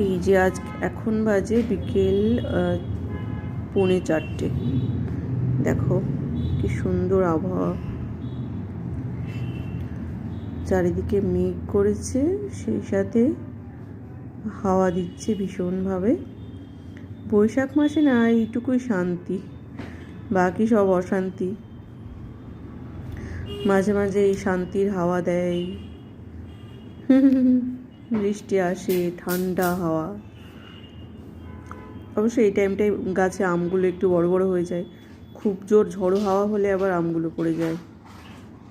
এই যে আজ এখন বাজে বিকেল 3:45। দেখো কি সুন্দর আবহাওয়া, চারিদিকে মেঘ করেছে, সেই সাথে হাওয়া দিচ্ছে ভীষণভাবে। বৈশাখ মাসে না এইটুকুই শান্তি, বাকি সব অশান্তি। মাঝে মাঝে এই শান্তির হাওয়া দেয়, বৃষ্টি আসে, ঠান্ডা হাওয়া। অবশ্য এই টাইমটায় গাছে আমগুলো একটু বড় বড় হয়ে যায়, খুব জোর ঝড়ো হাওয়া হলে আবার আমগুলো পড়ে যায়।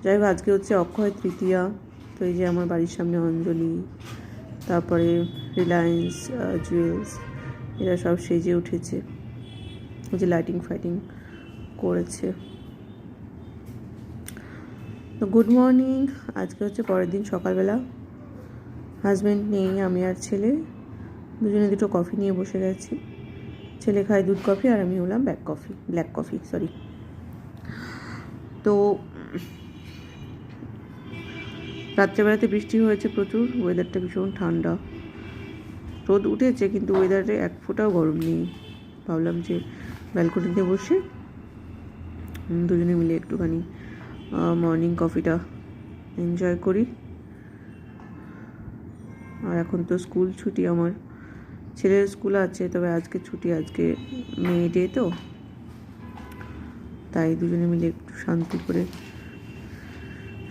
যাই হোক, আজকে হচ্ছে অক্ষয় তৃতীয়া। তো এই যে আমার বাড়ির সামনে অঞ্জলি, তারপরে রিলায়েন্স জুয়েলস, এরা সব সেজে উঠেছে, যে লাইটিং ফাইটিং করেছে। তো গুড মর্নিং। আজকে হচ্ছে পরের দিন সকালবেলা, হাজব্যান্ড নেই, আমি আর ছেলে দুজনে দুটো কফি নিয়ে বসে গেছি। ছেলে খায় দুধ কফি আর আমি হলাম ব্ল্যাক কফি সরি। তো রাত্রেবেলাতে বৃষ্টি হয়েছে প্রচুর, ওয়েদারটা ভীষণ ঠান্ডা, রোদ উঠেছে কিন্তু ওয়েদারে এক ফোঁটাও গরম নেই। ভাবলাম যে ব্যালকনিতে বসে দুজনে মিলে একটুখানি মর্নিং কফিটা এনজয় করি। আর এখন তো স্কুল ছুটি, আমার ছেলের স্কুল আছে, তবে আজকে ছুটি, আজকে মে ডে, তো তাই দুজনে মিলে একটু শান্তি করে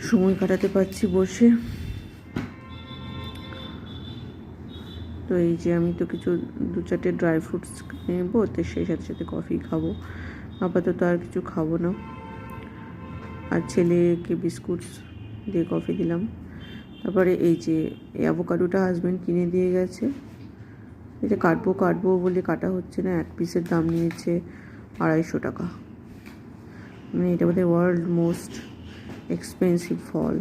সময় কাটাতে পারছি বসে। তো এই যে আমি তো কিছু 2-4টে ড্রাই ফ্রুটস নেবো, তো সেই সাথে সাথে কফি খাবো। আপাতত আর কিছু খাবো না। আর ছেলেকে বিস্কুটস দিয়ে কফি দিলাম। তারপরে এই যে অ্যাভোকাডোটা হাজব্যান্ড কিনে দিয়ে গেছে, এটা কাটবো বলে কাটা হচ্ছে না। এক পিসের দাম নিয়েছে 250 টাকা। মানে এটা বোধহয় ওয়ার্ল্ড মোস্ট এক্সপেন্সিভ ফল।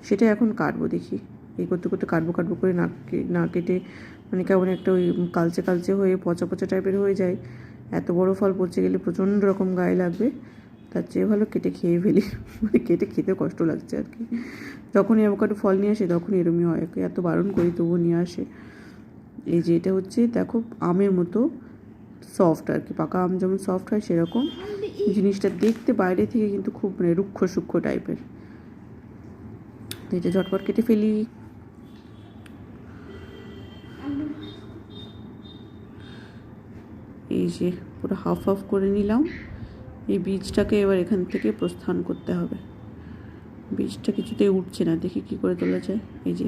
সেটা এখন কাটবো, দেখি এই করতে করতে কাটবো করে না কেটে মানে কেমন একটা ওই কালচে হয়ে পচা টাইপের হয়ে যায়। এত বড় ফল পচে গেলে প্রচণ্ড রকম গায়ে লাগবে, তার চেয়ে ভালো কেটে খেয়ে ফেলি। মানে কেটে খেতে কষ্ট লাগছে আর কি। যখনই অ্যাভোকাডো ফল নিয়ে আসে তখনই এরমই হয়, এত বারণ করি তবুও নিয়ে আসে। এই যে এটা হচ্ছে দেখো আমের মতো সফট আর কি, পাকা আম যেমন সফট হয় সেরকম জিনিসটা দেখতে বাইরে থেকে কিন্তু খুব মানে রুক্ষ সূক্ষ্ম টাইপের। এই যে ঝটপট কেটে ফেলি। এই যে পুরো হাফ করে নিলাম। এই বীজটাকে এবার এখান থেকে প্রস্থান করতে হবে। বীজটা কিছুতেই উঠছে না, দেখি কি করে তোলা যায়। এই যে